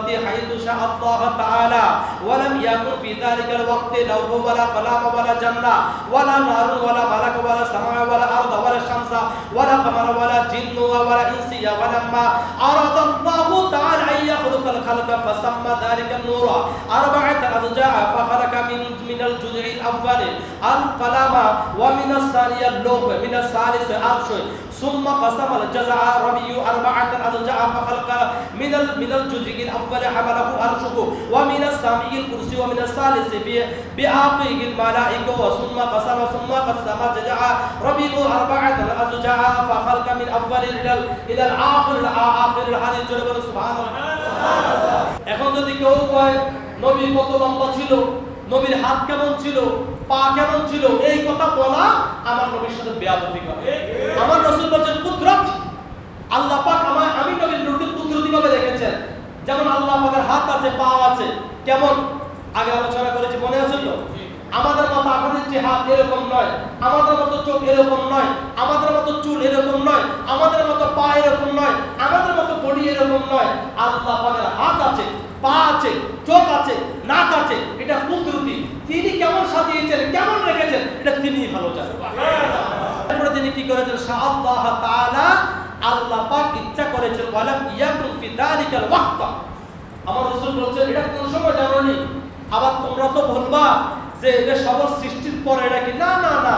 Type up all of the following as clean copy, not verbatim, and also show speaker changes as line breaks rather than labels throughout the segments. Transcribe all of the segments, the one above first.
الخلوة حيث شاء الله تعالى ولم يكن في ذلك الوقت لوح ولا قلم ولا جنة ولا نار ولا ملك ولا سماء ولا أرض ولا شمس ولا قمر ولا جن ولا إنس ولما أراد الله تعالى أن يخلق الخلق فسمى ذلك النور أربعة أضلاع فخلق من الجزء الأول القلم ومن الثاني اللوح من الثالث عرش ثم قسم الجزع ربي أربعة أضلاع فخلق من الجزء الأول حمله عرشه ومن السابع الكرسي ومن الثالث بعاقه الملائكة ثم قسم جزع ربي أربعة أضلاع فخلق من أول إلى الآخر الحديث سبحان الله এখন যদি কেউ কয় নবী কত লম্বা ছিল নবীর হাত কেমন ছিল পা কেমন ছিল এই কথা বলা আমার নবীর সাথে বেয়াদবি করে আমার রাসূল বলেন কুদরত আল্লাহ পাক আমি নবীর নূরকে কুদরতি ভাবে রেখেছেন যেমন আল্লাহ পাকের হাত আছে পা আছে কেমন আগে আলোচনা করেছি মনে আছে তো আমাদের মতো আমাদের যে হাত এরকম নয় আমাদের মতো চোখ এরকম নয় আমাদের মতো চুল এরকম নয় আমাদের মতো পা এরকম নয় আমাদের মতো বডি এরকম নয় আল্লাহ পাকের হাত আছে পা আছে চোখ আছে নাক আছে এটা কুদরতি তিনি কেমন সাজিয়েছেন কেমন রেখেছেন এটা তিনিই ভালো জানেন তারপরে তিনি কি করেছেন আল্লাহ তাআলা আল্লাহ পাক ইচ্ছা করেছেন ওয়ালাম ইয়াকুন ফি যালিকাল ওয়াক্ত আমার রাসূল বলেছেন এটা কোন সময় জানোনি আবার তোমরা তো বলবা যে এটা সব সৃষ্টির পরে এটা কি না না না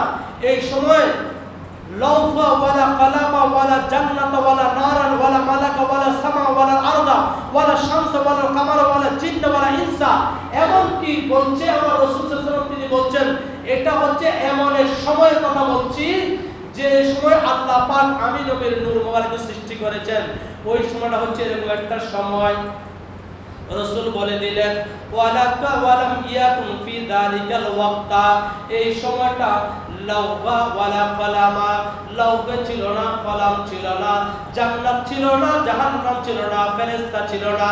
এই সময় লাউফা ওয়ালা কালামা ওয়ালা জান্নাত ওয়ালা নারান ওয়ালা মালাকা ওয়ালা সামা ওয়ালা আরদা ওয়ালা শামস ওয়ালা কামার ওয়ালা জিন্ন ওয়ালা ইনসা এমন কি বলছে আমার রাসূল সাল্লাল্লাহু আলাইহি ওয়াসাল্লাম তিনি বলছেন এটা হচ্ছে এমন এক সময়ের কথা বলছি যে সময় আল্লাহ পাক আমি নবীর নূর মোবারক সৃষ্টি করেছেন ওই সময়টা হচ্ছে এরকম একটা সময় রাসূল বলে দিলেন ওয়ালাকা ওয়ালাম ইয়াকুন ফি যালিকাল ওয়াক্তা এই সময়টা লাউহা ওয়ালা কালামা লাউহা ছিল না কলম ছিল না জান্নাত ছিল না জাহান্নাম ছিল না ফেরেশতা ছিল না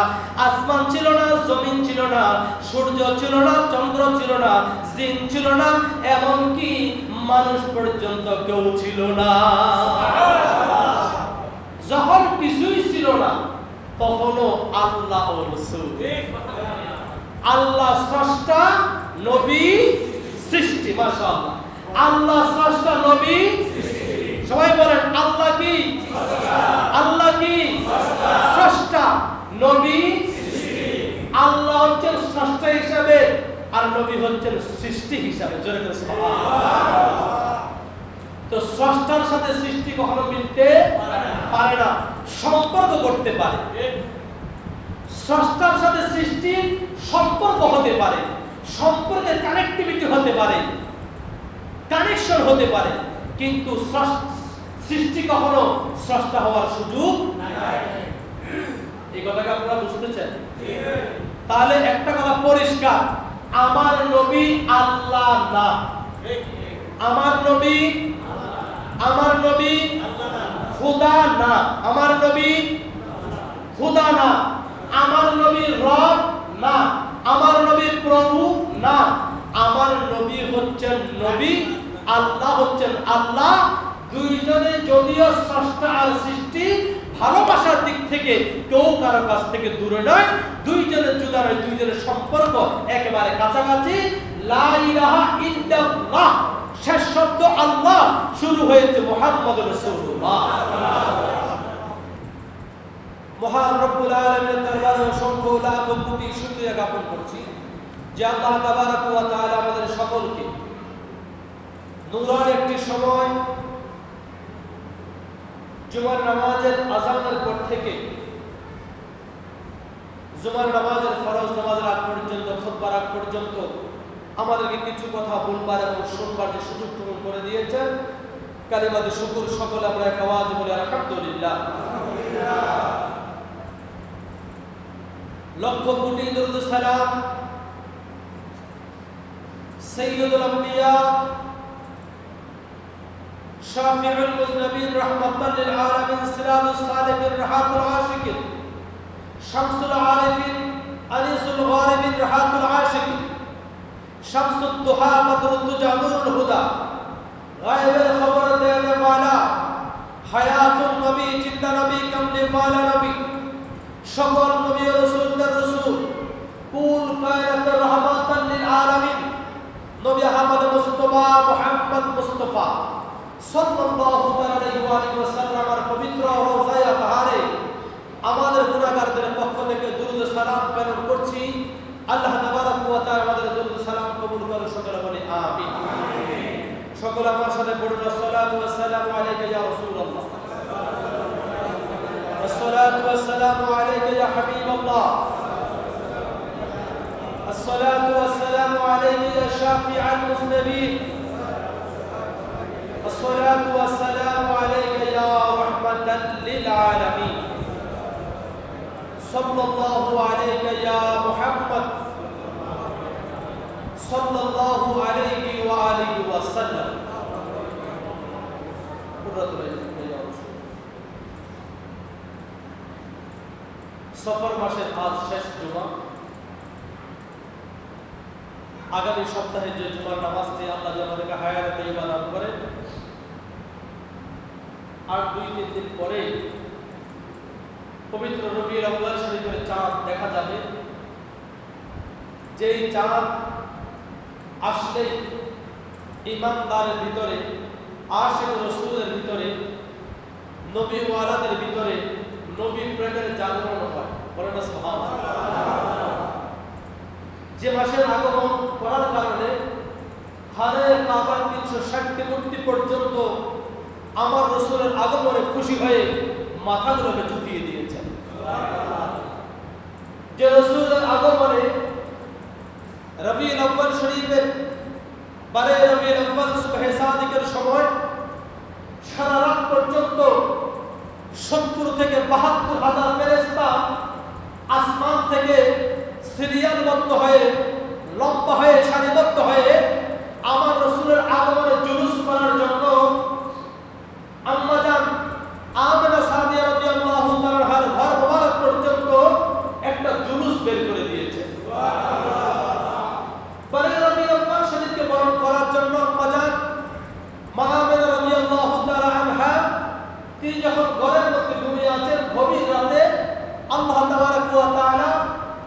আসমান ছিল না জমিন ছিল না সূর্য ছিল না চন্দ্র ছিল না জিন ছিল না এমন কি মানুষ পর্যন্ত কেউ ছিল না সুবহানাল্লাহ যখন কিছুই ছিল না তখনও আল্লাহ ও রাসূল আল্লাহ স্রষ্টা নবী সৃষ্টি মাশাআল্লাহ আল্লাহ স্রষ্টা নবী সৃষ্টি সবাই বলেন আল্লাহ কি স্রষ্টা আল্লাহ কি স্রষ্টা নবী সৃষ্টি আল্লাহ হচ্ছেন স্রষ্টা হিসাবে আর নবী হচ্ছেন সৃষ্টি হিসাবে জোরে করে সুবহানাল্লাহ তো স্রষ্টার সাথে সৃষ্টি কখনো মিলতে পারে না সম্পর্ক করতে পারে স্রষ্টার সাথে সৃষ্টি সম্পর্ক হতে পারে সম্পর্কের কানেক্টিভিটি হতে পারে কানেকশন হতে পারে কিন্তু সৃষ্টি কখনো স্রষ্টা হওয়ার সুযোগ নাই এই কথাটা আপনারা বুঝতেছেন তাহলে একটা কথা পরিষ্কার আমার নবী আল্লাহ না আমার নবী খোদা না আমার নবী খোদা না আমার নবী রব না আমার নবী প্রভু না আমার নবী হচ্ছেন নবী আল্লাহ হচ্ছেন আল্লাহ দুইজনে যদিও স্রষ্টা আর সৃষ্টি ভালোবাসার দিক থেকে কেউ কারো কাছ থেকে দূরে নয় দুইজনের জুদা নয় দুইজনের সম্পর্ক একেবারে কাছাকাছি লা ইলাহা ইল্লাল্লাহ শেষ শব্দ আল্লাহ শুরু হয়েছে মুহাম্মদুর রাসূলুল্লাহ মহান রব্বুল আলামিনের দরবারে অসংখ্য লাখ কোটি শুকরিয়া জ্ঞাপন করছি যে আল্লাহ তাবারক ওয়া তাআলা আমাদের সকলকে নূরান একটি সময় জুমার নামাজের আযানের পর থেকে জুমার নামাজের ফরজ নামাজের আগ পর্যন্ত খুতবার আগ পর্যন্ত আমাদেরকে কিছু কথা বলবার এবং শুনবার যে সুযোগ পূরণ করে দিয়েছেন কালিমাতে শুকর সকলে আমরা এক আওয়াজে বলি আলহামদুলিল্লাহ লক্ষ কোটি দরুদ সালাম সাইয়্যিদুল আম্বিয়া শাফিউল মুজনবিন রাহমাতাল লিল আলামিন সিরাজুস সালিকিন রাহাতুল আশিকিন শামসুল আরিফিন আনিসুল গারিবিন রাহাতুল আশিকিন শামসুদ দুহা বদরুদ্দুজা নূরুল হুদা গায়বের খবর দেনে ওয়ালা হায়াতুন নবী জিন্দা নবী কামলে ওয়ালা নবী সকল নবী ও রাসূলদের মুস্তাফা সাল্লাল্লাহু আলাইহি ওয়া সাল্লামের পবিত্র রওজায়ে তাহারে আমাদের গুনাহগারদের পক্ষ থেকে দুরূদ সালাম প্রেরণ করছি। আল্লাহ তাবারক ওয়া তাআলা আমাদের দুরূদ সালাম কবুল করে সকলে বলি আমিন। সকলে আমার সাথে পড়ুন আসসালাতু ওয়াসসালামু আলাইকা ইয়া রাসূলুল্লাহ, আসসালাতু ওয়াসসালামু আলাইকা ইয়া হাবিবাল্লাহ, আসসালাতু ওয়াসসালামু আলাইকা ইয়া শাফিআল মুযনিবিন, আসসালাতু ওয়াসসালামু আলাইকা ইয়া রাহমাতাল লিল আলামিন, সাল্লাল্লাহু আলাইকা ইয়া মুহাম্মদ সাল্লাল্লাহু আলাইহি ওয়া আলিহি ওয়া সাল্লাম। সফর মাসের আজ শেষ জুমা। আগামী সপ্তাহে যে জুমার নামাজটি আল্লাহ আমাদেরকে হায়াত তাইয়্যিবা দান করেন, আর 2-3 দিন পরে পবিত্র রবিউল আউয়াল শরীফের চাঁদ দেখা যাবে। যেই চাঁদ আসলে ঈমানদারের ভিতরে, আশিক রাসূলের ভিতরে, নবী ওয়ালাদের ভিতরে নবী প্রেমের জাগরণ হয়। বলেন না সুবহানাল্লাহ। যে মাসের আগমন করার কারণে খানে কাবার 360টি মূর্তি পর্যন্ত আমার রাসূলের আগমনে খুশি হয়ে মাথাগুলোকে ঝুঁকিয়ে দিয়েছেন। যে রাসূলের আগমনে রবিউল আউয়াল শরীফের বারে রবিউল আউয়াল সুবহে সাদিকের সময় সারা রাত পর্যন্ত 70 থেকে 72 হাজার ফেরেশতা আসমান থেকে সিরিয়ালবদ্ধ হয়ে, লম্বা হয়ে, সারিবদ্ধ হয়ে আমার রাসূলের আগমনে জুলুস করার জন্য আম্মা জান আমিনা সাদিয়া রাদিয়াল্লাহু তাআলার ঘর মোবারক পর্যন্ত একটা জুলুস বের করে দিয়েছে। বারে রবিউল আউয়াল শরীফকে বরণ করার জন্য আম্মা জান মা আমিনা রাদিয়াল্লাহু তাআলা আনহা তিনি যখন ঘরের মধ্যে ঘুমিয়ে আছেন, গভীর রাতে আল্লাহ তাবারক ওয়া তাআলা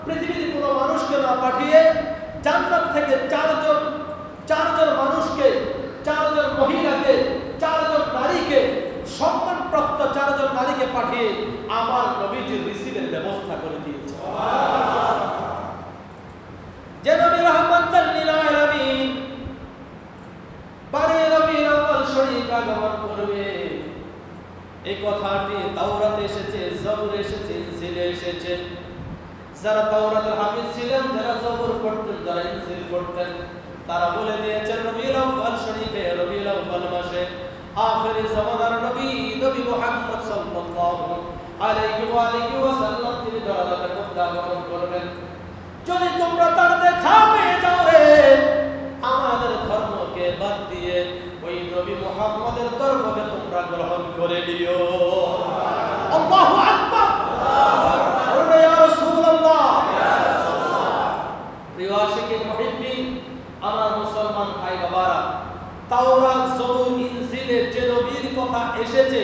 পৃথিবীর কোনো মানুষকে না পাঠিয়ে জান্নাত থেকে চারজন মানুষকে, 4 জন মহিলাকে, 4 জন নারীকে, সম্মানপ্রাপ্ত 4 জন নারীকে পাঠিয়ে আমার নবীজির রিসিভের ব্যবস্থা করে দিয়েছে। যে নবী রাহমাতাল লিল আলামিন বারে রবিউল আউয়াল শরীফ আগমন করবে, এই কথাটি তাওরাতে এসেছে, জবুরে এসেছে, ইনজিলে এসেছে। যারা তাওরাতের হাফিজ ছিলেন, যারা জবর পড়তেন, যারা ইনজিল পড়তেন, তারা বলে দিয়েছেন রবিউল আউয়াল শরীফে, রবিউল আউয়াল মাসে আখিরি জামানার নবী মুহাম্মদ সাল্লাল্লাহু আলাইহি ওয়া সাল্লাম তিনি দরাদার মধ্যে আগমন করবেন। যদি তোমরা তার দেখা পেয়ে যাও রে, আমাদের ধর্মকে বাদ দিয়ে ওই নবী মুহাম্মদের ধর্মকে তোমরা গ্রহণ করে নিও। আল্লাহু আকবার, আল্লাহু ইয়া রাসূলুল্লাহ। প্রিয় আশিকিন মুহিব্বিন, আমার মুসলমান ভাই বাবারা, তাওরাত, জবুর, ইনজিলে যে নবীর কথা এসেছে,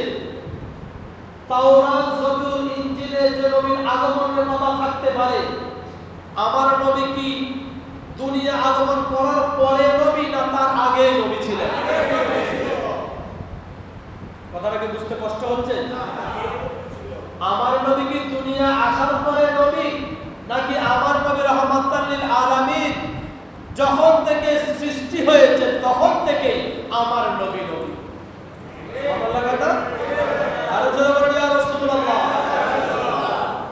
তাওরাত, জবুর, ইনজিলে যে নবীর আগমনের কথা থাকতে পারে, আমার নবী কি দুনিয়া আগমন করার পরে নবী না তার আগে নবী ছিলেন? কথাটা কি বুঝতে কষ্ট হচ্ছে? আমার নবী কি দুনিয়া আসার পরে নবী, নাকি আমার নবী রাহমাতাল লিল আলামিন যখন থেকে সৃষ্টি হয়েছে তখন থেকে আমার নবী নবী? সুবহানাল্লাহ কথা। আর জোরে বলেন ইয়া রাসূলুল্লাহ।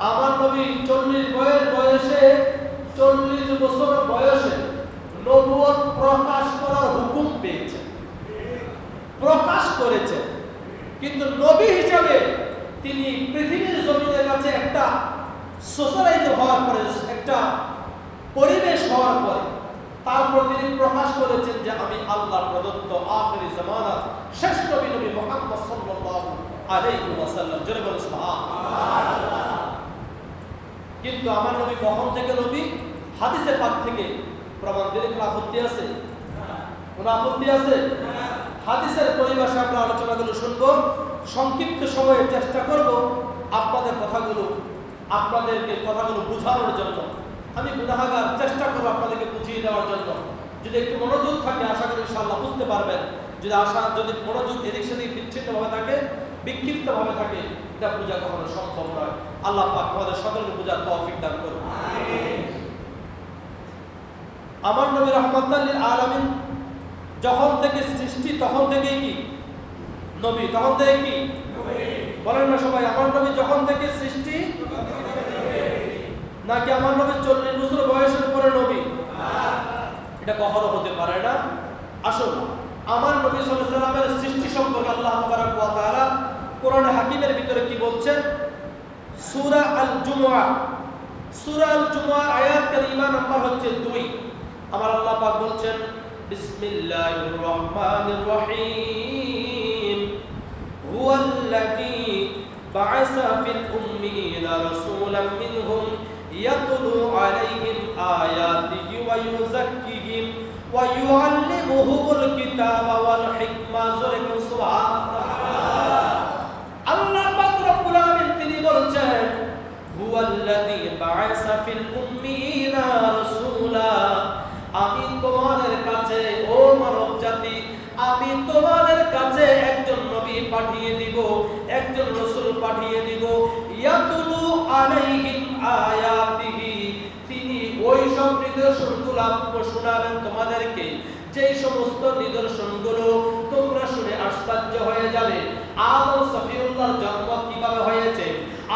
আমার নবী 40 বয়সে 40 বছর বয়সে নবুয়ত প্রকাশ করার হুকুম পেয়েছেন, প্রকাশ করেছেন। কিন্তু নবী হিসাবে তিনি পৃথিবীর জমিনের কাছে একটা সোশ্যালাইজ হওয়ার পরে, একটা পরিবেশ হওয়ার পরে তারপর তিনি প্রকাশ করেছেন যে আমি আল্লাহ প্রদত্ত আখিরি জামানার শেষ নবী মুহাম্মদ সাল্লাল্লাহু আলাইহি ওয়াসাল্লাম। জোরে বলুন সুবহানাল্লাহ। কিন্তু আমার নবী কখন থেকে নবী? হাদিসে পাক থেকে প্রমাণ দিলে কোনো আপত্তি আছে? কোনো আপত্তি আছে? হাদিসের পরিভাষা আমরা আলোচনাগুলো শুনবো। সংক্ষিপ্ত সময়ে চেষ্টা করব আপনাদেরকে কথাগুলো বোঝানোর জন্য। আমি গুনাহগার, চেষ্টা করব আপনাদেরকে বুঝিয়ে দেওয়ার জন্য। যদি একটু মনোযোগ থাকে আশা করি ইনশাআল্লাহ বুঝতে পারবেন। যদি মনোযোগ এদিক সেদিক বিচ্ছিন্নভাবে থাকে, বিক্ষিপ্তভাবে থাকে, এটা বোঝা কখনো সম্ভব নয়। আল্লাহ পাক আমাদের সকলকে বোঝার তৌফিক দান করুন। আমার নবী রাহমাতাল লিল আলামিন যখন থেকে সৃষ্টি তখন থেকে কি নবী, তখন থেকে কি বলেন না সবাই, আমার নবী যখন থেকে সৃষ্টি নাকি আমার নবী 40 বছর বয়সের পরে নবী? এটা কখনো হতে পারে না। আসুন আমার নবী সাল্লাল্লাহু আলাইহি ওয়াসাল্লামের সৃষ্টি সম্পর্কে আল্লাহ তাবারক ওয়া তাআলা কোরআন হাকিমের ভিতরে কি বলছেন? সূরা আল জুমআহ, সূরা আল জুমআহ আয়াত কারিমা নাম্বার হচ্ছে 2। আমার আল্লাহ পাক বলছেন বিসমিল্লাহির রহমানির রহিম হুয়াল্লাযী বা'আসা ফিল উম্মিয়িনা রাসূলাম মিনহুম ইয়াতলু আলাইহিম আয়াতিহি ওয়া ইউযাক্কিহিম ওয়া ইউআল্লিমুহুমুল কিতাবা ওয়াল হিকমা। সুবহানাল্লাহ। আল্লাহ পাক রব্বুল আলামিন তিনি বলছেন হুয়াল্লাযী বা'আসা ফিল উম্মিয়িনা রাসূলা, আমি তোমাদের কাছে ও মানব জাতি, আমি তোমাদের কাছে একজন নবী পাঠিয়ে দিব, একজন রাসূল পাঠিয়ে দিব। ইয়াতুলু আলাইহিম আয়াতিহি, তিনি ওই সব নিদর্শনগুলো শোনাবেন তোমাদেরকে, যেই সমস্ত নিদর্শনগুলো তোমরা শুনে আশ্চর্য হয়ে যাবে। আদম সফিউল্লাহর জন্ম কিভাবে হয়েছে,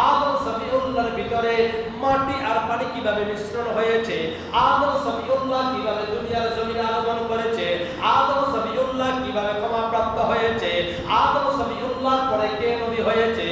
আদম সফিউল্লাহর ভিতরে মাটি আর পানি কিভাবে মিশ্রণ হয়েছে, আদম সফিউল্লাহ কিভাবে দুনিয়ার জমিনে আগমন করেছে, আদম সফিউল্লাহ কিভাবে ক্ষমাপ্রাপ্ত হয়েছে, আদম সফিউল্লাহর পরে কে নবী হয়েছে,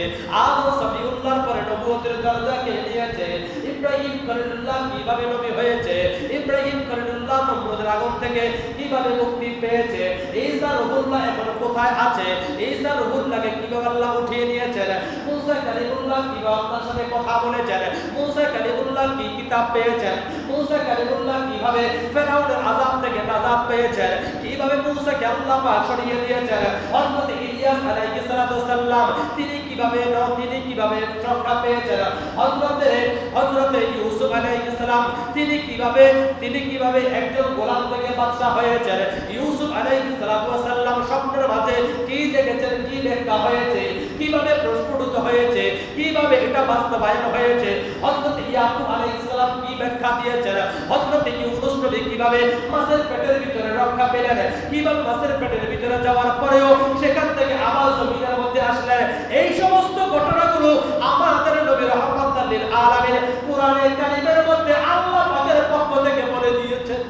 আদম সফিউল্লাহর পরে নবুয়তের দরজা কে নিয়েছে, ইব্রাহিম খলিলুল্লাহ কিভাবে নবী হয়েছে, ইব্রাহিম খলিলুল্লাহ নমরুদের আগুন থেকে কিভাবে মুক্তি পেয়েছে, ঈসা রূহুল্লাহ এখন কোথায় আছে, ঈসা রূহুল্লাহকে কিভাবে আল্লাহ উঠিয়ে নিয়েছেন, মুসা কালিমুল্লাহ কিভাবে আপনার সাথে কথা বলেছেন, মুসা কালিমুল্লাহ কি কিতাব পেয়েছেন, মুসা কালিমুল্লাহ কিভাবে ফেরাউনের আযাব থেকে নাজাত পেয়েছেন, কিভাবে মুসাকে আল্লাহ পাক সরিয়ে দিয়েছেন, হযরত ইলিয়াস আলাইহিস সালাম তিনি কিভাবে রক্ষা পেয়েছেন, হযরত ইউসুফ আলাইহিস সালাম তিনি কিভাবে একজন গোলাম থেকে বাদশা হয়েছেন, ইউসুফ আলাইহিস সালাম স্বপ্নের মাঝে কি দেখেছেন, কি দেখা হয়েছে, কিভাবে প্রস্ফুটিত হয়েছে, কিভাবে এটা বাস্তবায়ন হয়েছে, হযরত ইয়াকুব আলাইহিস সালাম কি ব্যাখ্যা দিয়েছেন, হযরত ইউনূস নবী কিভাবে মাছের পেটের ভিতরে রক্ষা পেলেন, কিভাবে মাছের পেটের ভিতরে যাওয়ার পরেও সেখান থেকে আবার জমিনের মধ্যে আসলেন। এই সমস্ত ঘটনাগুলো আমাদের নবী রাহমাতাল লিল আলামিন কোরআনে কারীমের মধ্যে আল্লাহ পাকের পক্ষ থেকে বলে দিয়েছেন।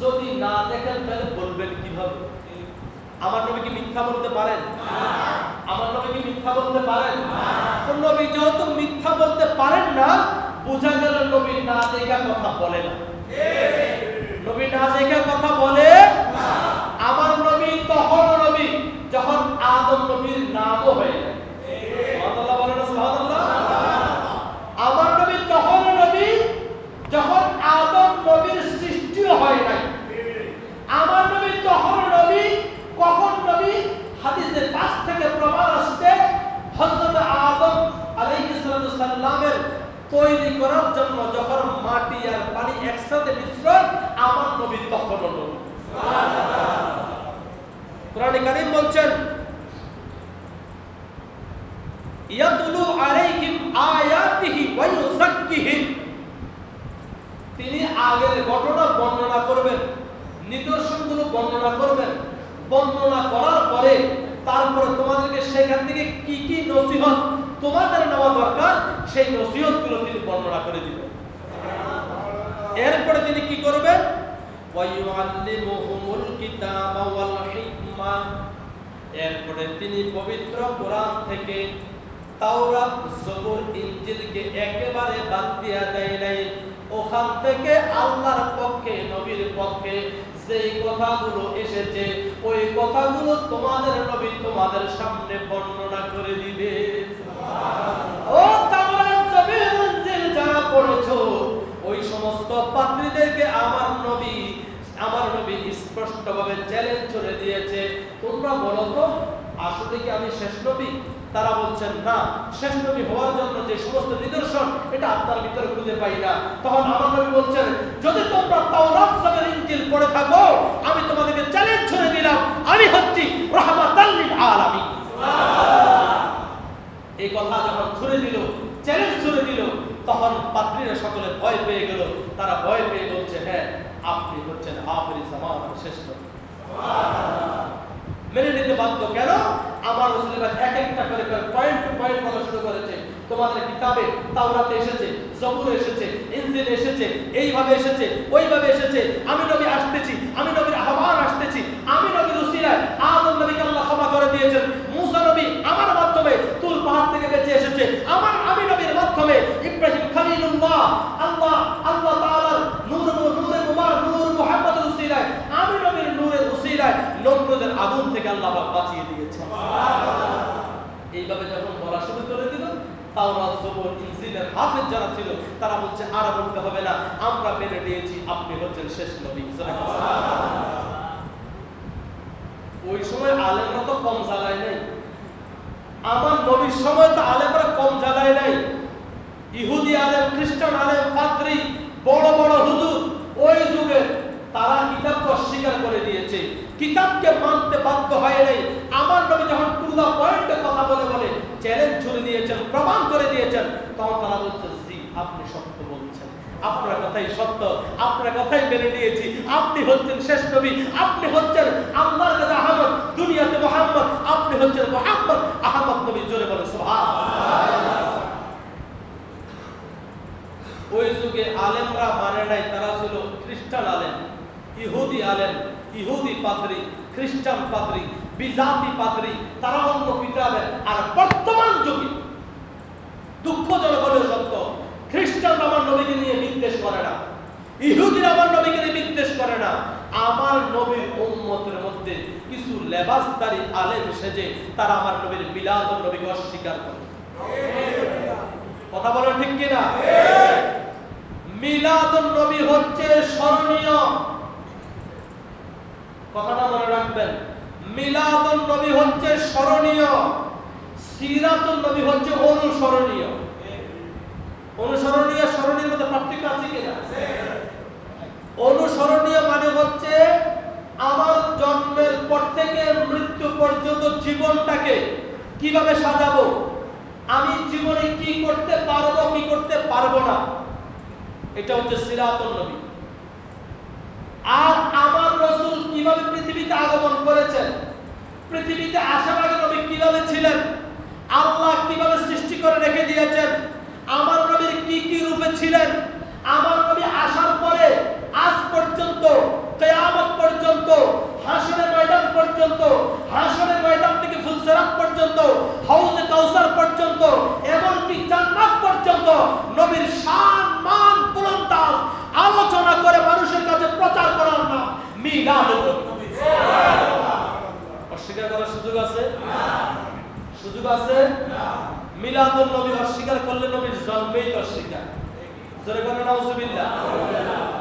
যদি না দেখেন তাহলে বলবেন কিভাবে? আমার নবী কি মিথ্যা বলতে পারেন? আমার নবী কি মিথ্যা বলতে পারেন? কোন নবী যেহেতু মিথ্যা বলতে পারেন না, বোঝা গেল নবী না দেখা কথা বলে না। নবী না দেখা কথা বলে না। আমার নবী তখন নবী যখন আদম নবীর নামও হয়ে যায়। সুবহানাল্লাহ বলেন না সুবহানাল্লাহ। আমার নবী তখন নবী যখন আদম নবীর সৃষ্টিও হয় নাই। আমার নবী তখন নবী কখন নবী? হাদিসে পাঁচ থেকে প্রমাণ আসছে হযরত আদম আলাইহিস সালামের তৈরি করার জন্য যখন মাটি আর পানি একসাথে মিশ্রণ, আমার নবী তখন নবী। সুবহানাল্লাহ। কোরআনে কারীম বলছেন ইয়াতুলু আলাইহিম আয়াতিহি ওয়া ইউযাক্কিহিম, তিনি আগের ঘটনা বর্ণনা করবেন, নিদর্শনগুলো বর্ণনা করবেন, বর্ণনা করার পরে তারপরে তোমাদেরকে সেখান থেকে কি কি নসিহত তোমাদের নেওয়া দরকার সেই নসিহতগুলো তিনি বর্ণনা করে দিবেন। এরপরে তিনি কি করবেন? ওয়া ইউআল্লিমুহুমুল কিতাবা ওয়াল হিকমা, এরপরে তিনি পবিত্র কোরআন থেকে তাওরাত, জবুর, ইনজিলকে একেবারে বাদ দিয়া দেয় নাই। ওখান থেকে আল্লাহর পক্ষে, নবীর পক্ষে যেই কথাগুলো এসেছে ওই কথাগুলো তোমাদের নবী তোমাদের সামনে বর্ণনা করে দিবে। ও তাওরাত, জবুর, ইনজিল যারা পড়েছো ওই সমস্ত পাদ্রীদেরকে আমার নবী স্পষ্টভাবে চ্যালেঞ্জ করে দিয়েছে, তোমরা বলো তো আসলে কি আমি শেষ নবী? তারা বলছেন না, শেষ নবী হওয়ার জন্য যে সমস্ত নিদর্শন এটা আপনার ভিতরে খুঁজে পাই না। তখন আমার নবী বলছেন, যদি তোমরা তাওরাত, জবুর, ইনজিল পড়ে পড়ে থাকো, আমি তোমাদেরকে চ্যালেঞ্জ ছুড়ে দিলাম, আমি হচ্ছি রাহমাতাল লিল আলামিন। এই কথা যখন ছুড়ে দিল, চ্যালেঞ্জ ছুড়ে দিল, তখন পাদ্রীরা সকলে ভয় পেয়ে গেল। তারা ভয় পেয়ে বলছে, হ্যাঁ আপনি হচ্ছেন আখিরি জামানার শ্রেষ্ঠ। মেনে নিতে বাধ্য। কেন? আমার রাসূলুল্লাহ এক একটা করে পয়েন্ট টু পয়েন্ট বলা শুরু করেছে। তোমাদের কিতাবে তাওরাতে এসেছে, জবুরে এসেছে, ইনজিলে এসেছে, এইভাবে এসেছে, ওইভাবে এসেছে। আমি নবী আসতেছি, আমি নবীর আহ্বান আসতেছি, আমি নবীর উসিলায় আদম নবীকে আল্লাহ ক্ষমা করে দিয়েছেন, মুসা নবী আমার মাধ্যমে তুর পাহাড় থেকে বেঁচে এসেছে, আমি নবীর মাধ্যমে ইব্রাহিম খলিলুল্লাহ আল্লাহ তাআলার নূরে মুবারক নূর মুহাম্মদের উসিলায়, আমি নবীর নূরের উসিলায় নমরুদের আগুন থেকে আল্লাহ পাক বাঁচিয়ে দিয়েছেন। এইভাবে যখন বলা শুরু করে দিল, তাওরাত জবুর ইনজিলের হাফেজ যারা ছিল তারা বলছে আর বলতে হবে না, আমরা মেনে নিয়েছি আপনি হচ্ছেন শেষ নবী। ওই সময় আলেমরা তো কম জ্বালায় নাই, আমার নবীর সময় তো আলেমরা কম জ্বালায় নাই। ইহুদি আলেম, খ্রিস্টান আলেম, পাদ্রী, বড় বড় হুজুর ওই যুগে তারা কিতাবকে অস্বীকার করে দিয়েছে, কিতাবকে মানতে বাধ্য হয় নাই। আমার নবী যখন টু দা পয়েন্টে কথা বলে চ্যালেঞ্জ ছুড়ে দিয়েছেন, প্রমাণ করে দিয়েছেন, তখন তারা বলছে জি আপনি সত্য বলছেন, আপনার কথাই সত্য, আপনার কথাই মেনে নিয়েছি, আপনি হচ্ছেন শেষ নবী, আপনি হচ্ছেন আল্লাহর কাছে আহমদ, দুনিয়াতে মুহাম্মদ, আপনি হচ্ছেন মুহাম্মদ আহমদ নবী। জোরে বলে সুবহানাল্লাহ। ওই যুগে আলেমরা মানে নাই, তারা ছিল খ্রিস্টান আলেম, ইহুদি আলেম, ইহুদি পাদ্রী, খ্রিস্টান পাদ্রী, বিজাতি পাদ্রী, তারা অন্য কিতাবের। আর বর্তমান যুগে দুঃখজনক হলেও সত্য, খ্রিস্টান আমার নবীকে নিয়ে বিদ্বেষ করে না, ইহুদিরা আমার নবীকে নিয়ে বিদ্বেষ করে না। আমার নবীর উম্মতের মধ্যে কিছু লেবাসদারি আলেম সেজে তারা আমার নবীর মিলাদুন নবীকে অস্বীকার করে। কথা বলেন ঠিক কিনা? মিলাদুন নবী হচ্ছে স্মরণীয়, কথাটা মনে রাখবেন। মিলাদুন নবী হচ্ছে স্মরণীয়, সিরাতুন নবী হচ্ছে অনুসরণীয়। অনুসরণীয় স্মরণীয় মধ্যে পার্থক্য আছে কিনা? অনুসরণীয় মানে হচ্ছে আমার জন্মের পর থেকে মৃত্যু পর্যন্ত জীবনটাকে কিভাবে সাজাবো, আমি জীবনে কি করতে পারবো কি করতে পারবো না, এটা হচ্ছে সিরাতুন নবী। আর আমার রাসূল কিভাবে পৃথিবীতে আগমন করেছেন, পৃথিবীতে আসার আগে নবী কিভাবে ছিলেন, আল্লাহ কিভাবে সৃষ্টি করে রেখে দিয়েছেন, আমার নবীর কি কি রূপে ছিলেন, আমার নবী আসার পরে আজ পর্যন্ত কিয়ামত পর্যন্ত, হাসরের ময়দান পর্যন্ত, হাসরের ময়দান থেকে ফুলসিরাত পর্যন্ত, হাউজে কাউসার পর্যন্ত, এমনকি জান্নাত পর্যন্ত নবীর শান মান বুলন্দাজ আলোচনা করে মানুষের কাছে প্রচার করার নাম মিলাদুন নবী। অস্বীকার করার সুযোগ আছে? সুযোগ আছে? মিলাদুন নবী অস্বীকার করলে নবীর জন্মেই তো অস্বীকার। জোরে বলেন নাউজুবিল্লাহ।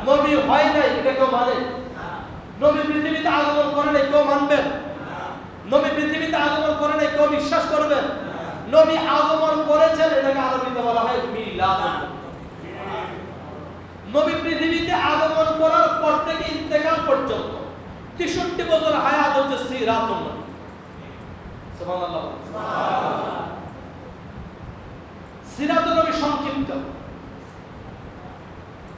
নবী হয় নাই এটা কেউ মানে? নবী পৃথিবীতে আগমন করে নাই কেউ মানবেন? নবী পৃথিবীতে আগমন করে নাই কেউ বিশ্বাস করবেন? নবী আগমন করেছেন, এটাকে আরবিতে বলা হয় মিলাদুন নবী। নবী পৃথিবীতে আগমন করার পর থেকে ইন্তেকাল পর্যন্ত 63 বছর হায়াত হচ্ছে সিরাতুন নবী। সুবহানাল্লাহ। সিরাতুন নবী সংক্ষিপ্ত,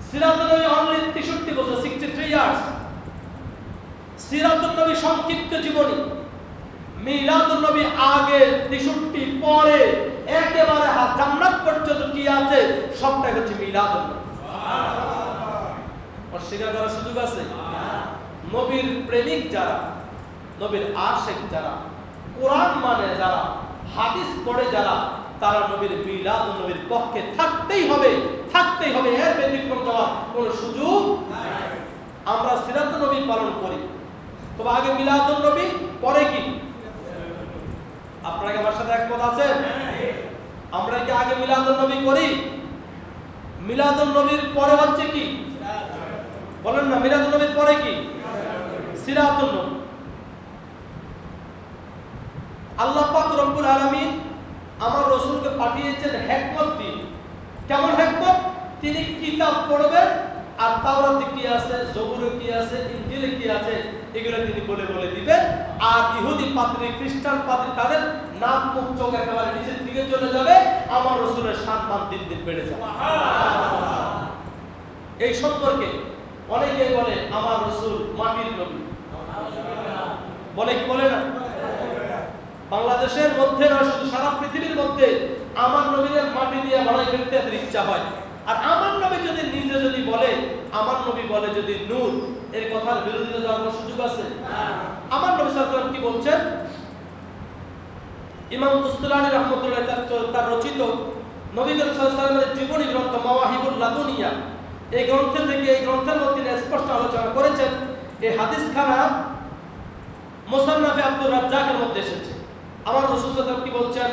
সিরাতুন নবী অনলি 63 বছর, 63 ইয়ার্স। সিরাতুন নবী সংক্ষিপ্ত জীবনী। মিলাদুন নবী আগে 63, পরে একেবারে জান্নাত পর্যন্ত কি আছে সবটাই হচ্ছে মিলাদুন নবী। অস্বীকার করার সুযোগ আছে? নবীর প্রেমিক যারা, নবীর আশিক যারা, কোরআন মানে যারা, হাদিস পড়ে যারা, তারা নবীর মিলাদুন নবীর পক্ষে থাকতেই হবে, থাকতেই হবে, এর ব্যতিক্রম যাওয়ার কোনো সুযোগ নাই। আমরা সিরাতুন নবী পালন করি, তবে আগে মিলাদুন নবী, পরে কি? আপনারা কি আমার সাথে একমত আছেন? আমরা কি আগে মিলাদুন নবী করি? মিলাদুন নবীর পরে হচ্ছে কি বলেন না? মিলাদুন নবীর পরে কি? সিরাতুন নবী। আল্লাহ পাক রব্বুল আলামিন আমার রাসূলকে পাঠিয়েছেন হিকমত দিয়ে। কেমন হিকমত? তিনি কিতাব পড়বেন, আর তাওরাতে কি আছে, জবুরে কি আছে, ইনজিলে কি আছে, এগুলো তিনি বলে বলে দিবেন। আর ইহুদি পাদ্রী, খ্রিস্টান পাদ্রী তাদের নাক মুখ চোখ একেবারে নিচের দিকে চলে যাবে, আমার রাসূলের সম্মান দিন দিন বেড়ে যাবে। এই সম্পর্কে অনেকে বলে আমার রাসূল মাটির নবী, বলে কি বলে না? বাংলাদেশের মধ্যে না, শুধু সারা পৃথিবীর মধ্যে আমার নবীর মাটি দিয়ে বানাই ফেলতে এদের ইচ্ছা হয়। আর আমার নবী যদি নিজে যদি বলে, আমার নবী বলে যদি নূর, এর কথার বিরোধিতা যাওয়ার সুযোগ আছে? আমার নবী সাল্লাল্লাহু আলাইহি ওয়াসাল্লাম কি বলছেন? ইমাম কুস্তুলানী রাহমাতুল্লাহ তার রচিত নবী করিম সাল্লাল্লাহু আলাইহি ওয়াসাল্লামের জীবনী গ্রন্থ মাওয়াহিবুল লাদুনিয়া, এই গ্রন্থ থেকে, এই গ্রন্থের মধ্যে তিনি স্পষ্ট আলোচনা করেছেন। এই হাদিসখানা মুসান্নাফে আব্দুর রাজ্জাকের মধ্যে এসেছে। আমার রাসূল সাল্লাল্লাহু আলাইহি ওয়াসাল্লাম কি বলছেন?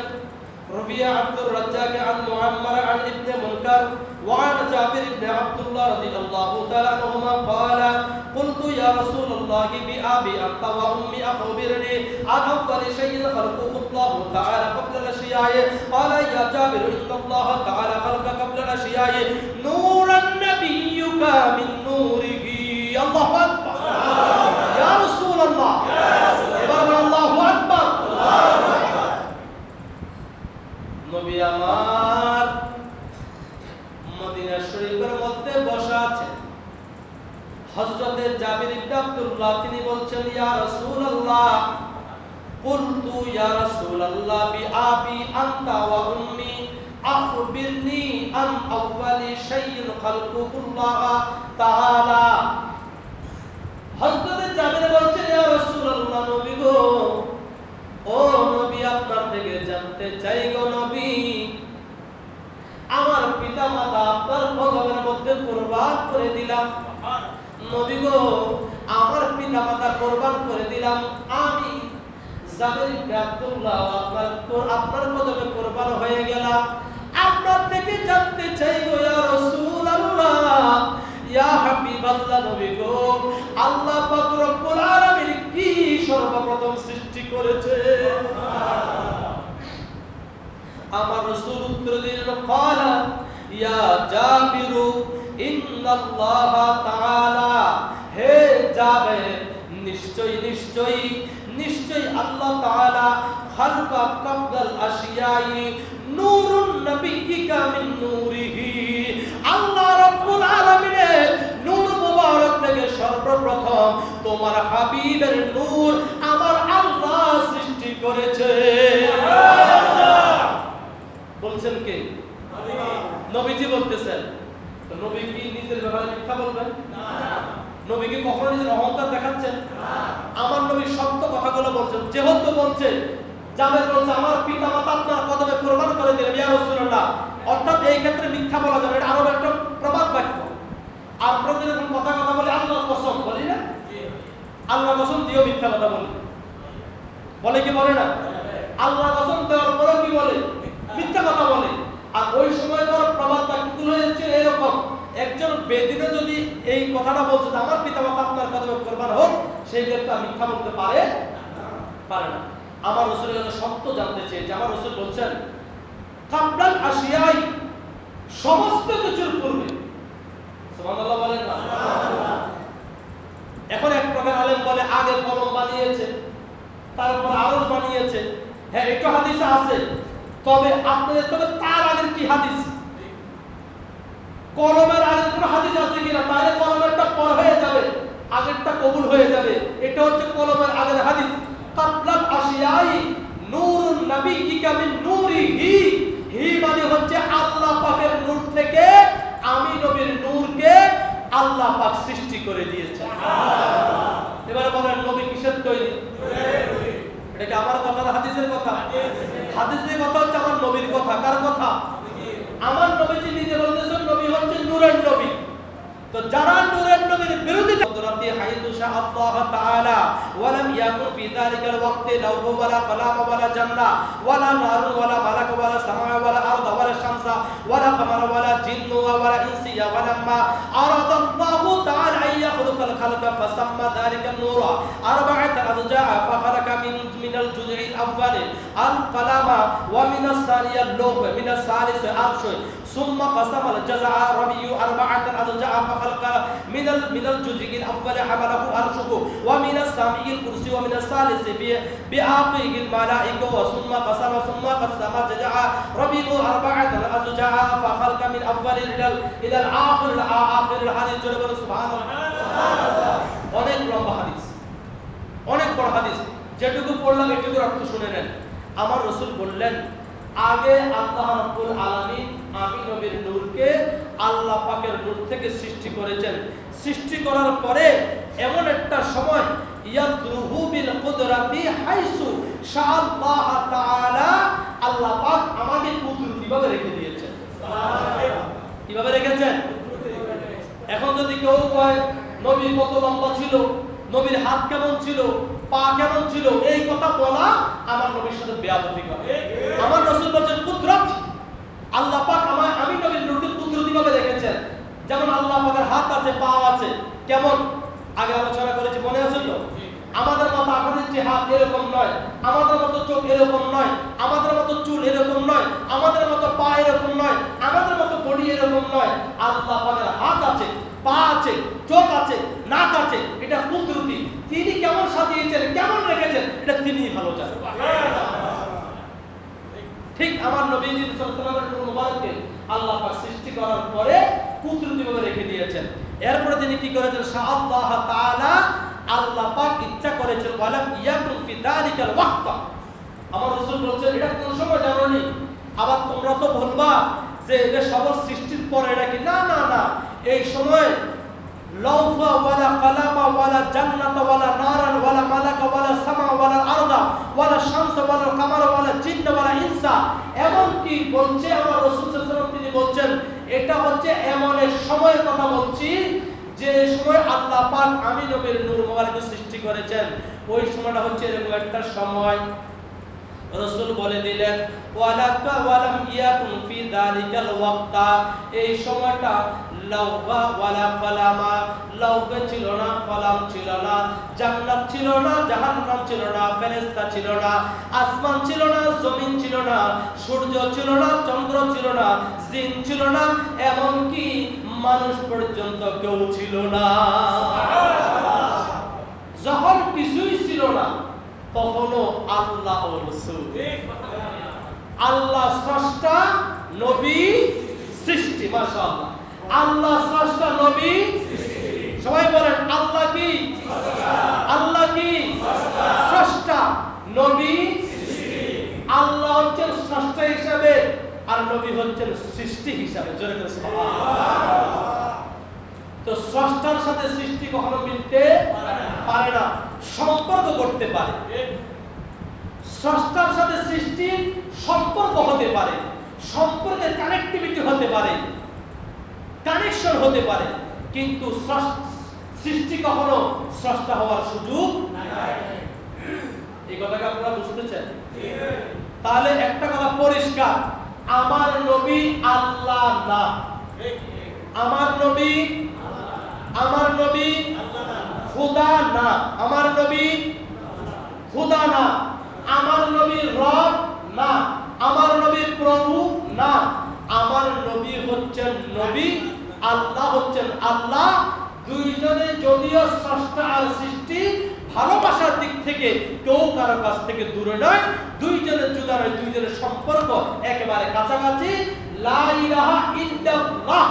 রবিয়া আব্দুর রাজ্জাক আন মুআম্মার আন ইবনে মুনকার ওয়া আন জাবির ইবনে আব্দুল্লাহ রাদিয়াল্লাহু তাআলা আনহুমা ক্বালা কুলতু ইয়া রাসূলুল্লাহি বিআবি আনতা ওয়া উম্মি আখবিরনি আন আউয়ালি শাইইন খালাকাহু আল্লাহু তাআলা ক্বাবলা আল-আশিয়া'i ক্বালা ইয়া জাবির ইন্নাল্লাহা তাআলা খালাকা ক্বাবলা আল-আশিয়া'i নূরান নাবিয়্যুকা মিন নূরিহি। আল্লাহু আকবার, ইয়া রাসূলুল্লাহ, এবার আল্লাহু আকবার। নবী আমার মদিনা শরীফের মধ্যে বসা আছেন। হযরতে জাবির ইবনে আব্দুল্লাহ তিনি বলছেন, ইয়া রাসূলুল্লাহ, কুলতু ইয়া রাসূলুল্লাহ বিআবি আনতা ওয়া উম্মি আখবিরনি আন আউয়ালি শাইইন খালকুল্লাহ তাআলা। হযরতে জাবির বলছেন, ইয়া রাসূলুল্লাহ, নবী গো, ও নবী, আপনার থেকে জানতে চাই গো নবী, আমার পিতা মাতা আপনার কদমের মধ্যে কুরবান করে দিলাম। নবী গো, আমার পিতা মাতা কুরবান করে দিলাম, আমি জাবির ইবনে আব্দুল্লাহ আপনার কদমে কুরবান হয়ে গেলাম। আপনার থেকে জানতে চাই গো ইয়া রাসূলুল্লাহ, ইয়া হাবিবাল্লাহ, নবী গো, আল্লাহ পাক রব্বুল আলামিন কি সর্বপ্রথম সৃষ্টি করেছে? আমার রাসূল উত্তর দিলেন, ক্বালা ইয়া জাবিরু ইন্নাল্লাহা তাআলা, হে জাবির, নিশ্চয়ই নিশ্চয়ই নিশ্চয়ই আল্লাহ তাআলা খালকা কাবদাল আশিয়াই নূরুন নাবিয়্যিকা মিন নূরিহি, আল্লাহ রাব্বুল আলামিনের নূর মুবারক থেকে সর্বপ্রথম তোমার হাবিবের নূর আমার আল্লাহ সৃষ্টি করেছে। বলছেন কে? নবীজি বলতেছেন। তো নবী কি নিজের ব্যাপারে মিথ্যা বলবেন? না। নবী কি কখনো নিজের অহংকার দেখাচ্ছেন? না। আমার নবী সত্য কথাগুলো বলছেন। যেহেতু বলছে, জাবের বলছে, আমার পিতা মাতা আপনার কদমে কুরবান করে দিলেন ইয়া রাসূলুল্লাহ, অর্থাৎ এই ক্ষেত্রে মিথ্যা বলা যাবে, এটা আরো একটা প্রবাদ বাক্য। আমরা যখন কথা বলি আল্লাহর কসম বলি না, আল্লাহর কসম দিও মিথ্যা কথা বলি, বলে কি বলে না? আল্লাহর কসম দেওয়ার পরে কি বলে? মিথ্যা কথা বলে। আর ওই সময় ধর প্রবাদ বাক্যগুলো হচ্ছে এরকম, একজন বেদিনে যদি এই কথাটা বলছে যে আমার পিতা মাতা আপনার কদমে কুরবান হোক, সেই ব্যক্তি মিথ্যা বলতে পারে না। আমার রাসূলের কাছে সত্য জানতে চেয়েছে। আমার রাসূল বলছেন, কাবলাল আশিয়াই, সমস্ত কিছুর পূর্বে। সুবহানাল্লাহ বলেন না? এখন এক প্রকার আলেম বলে আগে কলম বানিয়েছে, তারপর আরশ বানিয়েছে। হ্যাঁ, এটা হাদিসে আছে, তবে আপনাদের তার আগের কি হাদিস? কলমের আগের কোন হাদিস আছে কিনা? তাহলে কলমেরটা পর হয়ে যাবে, আগেরটা কবুল হয়ে যাবে। এটা হচ্ছে কলমের আগের হাদিস। কাবলাল আশিয়াই নূরুন নাবিয়্যিকা মিন নূরিহি, হি মানে হচ্ছে আল্লাহ পাকের নূর থেকে আমি নবীর নূরকে আল্লাহ পাক সৃষ্টি করে দিয়েছেন। এবারে বলেন, নবী কিসের তৈরি? এটা কি আমার কথা না হাদিসের কথা? হাদিসের কথা হচ্ছে আমার নবীর কথা। কার কথা? আমার নবীজি নিজে বলতেছেন নবী হচ্ছে নূরের নবী। তো যারা নূরের নবীর বিরোধিতা কুদরতি হাইতু শাআ আল্লাহ তাআলা ওয়া লাম ইয়াকুন ফি যালিকাল ওয়াক্তি লাহু ওয়ালা কালাম ওয়ালা জান্নাহ ওয়ালা নার ওয়ালা মালাক ওয়ালা সামা ওয়ালা আরদ ওয়ালা শামসা ওয়ালা কামার ওয়ালা জিন্ন ওয়ালা ইনসি ওয়ালা মা আরাদা আল্লাহু তাআলা আন يخلق الخلق فسمى ذلك النور أربعة أضلاع فخلق من الجزء الأول القلم ومن الثاني اللوح من الثالث عرش ثم قسم الجزع ربي أربعة أضلاع فخلق من الجزء الأول حمله عرشه ومن الثاني الكرسي ومن الثالث بعقله الملائكة ثم قسم الجزع ربي أربعة أضلاع فخلق من أول إلى الآخر الحديث جل سبحان الله অনেক লম্বা হাদিস, অনেক বড় হাদিস, যেটুকু পড়লাম এটুকু অর্থ শুনে নেন। আমার রাসূল বললেন, আগে আল্লাহ রাব্বুল আলামিন আমি নবীর নূরকে আল্লাহ পাকের নূর থেকে সৃষ্টি করেছেন। সৃষ্টি করার পরে এমন একটা সময় ইয়াদরুহু বিল কুদরাতি হাইসু শাআল্লাহ তাআলা, আল্লাহ পাক আমাকে কুদরতিভাবে রেখে দিয়েছেন। কিভাবে রেখেছেন? এখন যদি কেউ কয় নবী কত লম্বা ছিল, নবীর হাত কেমন ছিল, পা কেমন ছিল, এই কথা বলা আমার নবীর সাথে বেয়াদবি করে। আমার রাসূল বলেন কুদরত, আল্লাহ পাক আমি নবীর নূরকে কুদরতিভাবে রেখেছেন। যেমন আল্লাহ পাকের হাত আছে, পা আছে, কেমন আগে আলোচনা করেছি, মনে আছে তো? আমাদের মতো আপনাদের যে হাত এরকম নয়, আমাদের মতো চোখ এরকম নয়, আমাদের মতো চুল এরকম নয়, আমাদের মতো পা এরকম নয়, আমাদের মতো বডি এরকম নয়। আল্লাহ পাকের হাত আছে, পা আছে, চোখ আছে, নাক আছে, এটা কুদরতি। তিনি কেমন সাজিয়েছেন, কেমন রেখেছেন, এটা তিনিই ভালো জানেন। ঠিক আমার নবী সাল্লাল্লাহু আলাইহি ওয়াসাল্লামের মুবারককে আল্লাহ পাক সৃষ্টি করার পরে কুদরতিভাবে রেখে দিয়েছেন। এরপরে তিনি কি করেছেন? শাআল্লাহ তাআলা, আল্লাহ পাক ইচ্ছা করেছেন, ওয়ালাম ইয়াকুন ফি যালিকাল ওয়াক্ত। আমার রাসূল বলেছেন, এটা কোন সময় জানোনি? আবার তোমরা তো বলবা যে এটা সব সৃষ্টির পরে, এটা কি? না না না, এই সময় লাউফা ওয়ালা কালামা ওয়ালা জান্নাত ওয়ালা নারান ওয়ালা মালাকা ওয়ালা সামা ওয়ালা আরদা ওয়ালা শামস ওয়ালা কামার ওয়ালা জিন্ন ওয়ালা ইনসা, এমন কি বলছে আমার রাসূল সাল্লাল্লাহু আলাইহি ওয়াসাল্লাম, তিনি বলছেন এটা হচ্ছে এমন এক সময়ের কথা বলছি যে সময় আল্লাহ পাক আমি নবীর নূর মুবারককে সৃষ্টি করেছেন। ওই সময়টা হচ্ছে এরকম একটা সময়। রাসূল বলে দিলেন, ওয়ালাকা ওয়ালাম ইয়াকুন ফি যালিকাল ওয়াক্তা, এই সময়টা লাউহা ওয়ালা কালামা, লাউহা ছিল না, কলম ছিল না, জান্নাত ছিল না, জাহান্নাম ছিল না, ফেরেশতা ছিল না, আসমান ছিল না, জমিন ছিল না, সূর্য ছিল না, চন্দ্র ছিল না, জিন ছিল না, এমন কি মানুষ পর্যন্ত কেউ ছিল না। যখন কিছুই ছিল না তখনও আল্লাহ ও রাসূল, আল্লাহ স্রষ্টা, নবী সৃষ্টি। মাশাআল্লাহ, আল্লাহ স্রষ্টা, নবী সবাই বলেন আল্লাহ কি? আল্লাহ কি? স্রষ্টা, নবী। আল্লাহ হচ্ছেন স্রষ্টা হিসাবে আর নবী হচ্ছেন সৃষ্টি হিসাবে। জোরে করে সুবহানাল্লাহ। তো স্রষ্টার সাথে সৃষ্টি কখনো মিলতে পারে না, সম্পর্ক করতে পারে। স্রষ্টার সাথে সৃষ্টি সম্পর্ক হতে পারে, সম্পর্কের কানেক্টিভিটি হতে পারে, কানেকশন হতে পারে, কিন্তু সৃষ্টি কখনো স্রষ্টা হওয়ার সুযোগ নাই। এই কথাটা আপনারা বুঝতেছেন? তাহলে একটা কথা পরিষ্কার, আমার নবী আল্লাহ না, আমার নবী খোদা না, আমার নবী খোদা না, আমার নবী রব না, আমার নবী প্রভু না, আমার নবী হচ্ছেন নবী, আল্লাহ হচ্ছেন আল্লাহ। দুইজনে যদিও স্রষ্টা আর সৃষ্টি, ভালোবাসার দিক থেকে কেউ কারো কাছ থেকে দূরে নয়, দুইজনের জুদা নয়, দুইজনের সম্পর্ক একেবারে কাছাকাছি। লা ইলাহা ইল্লাল্লাহ,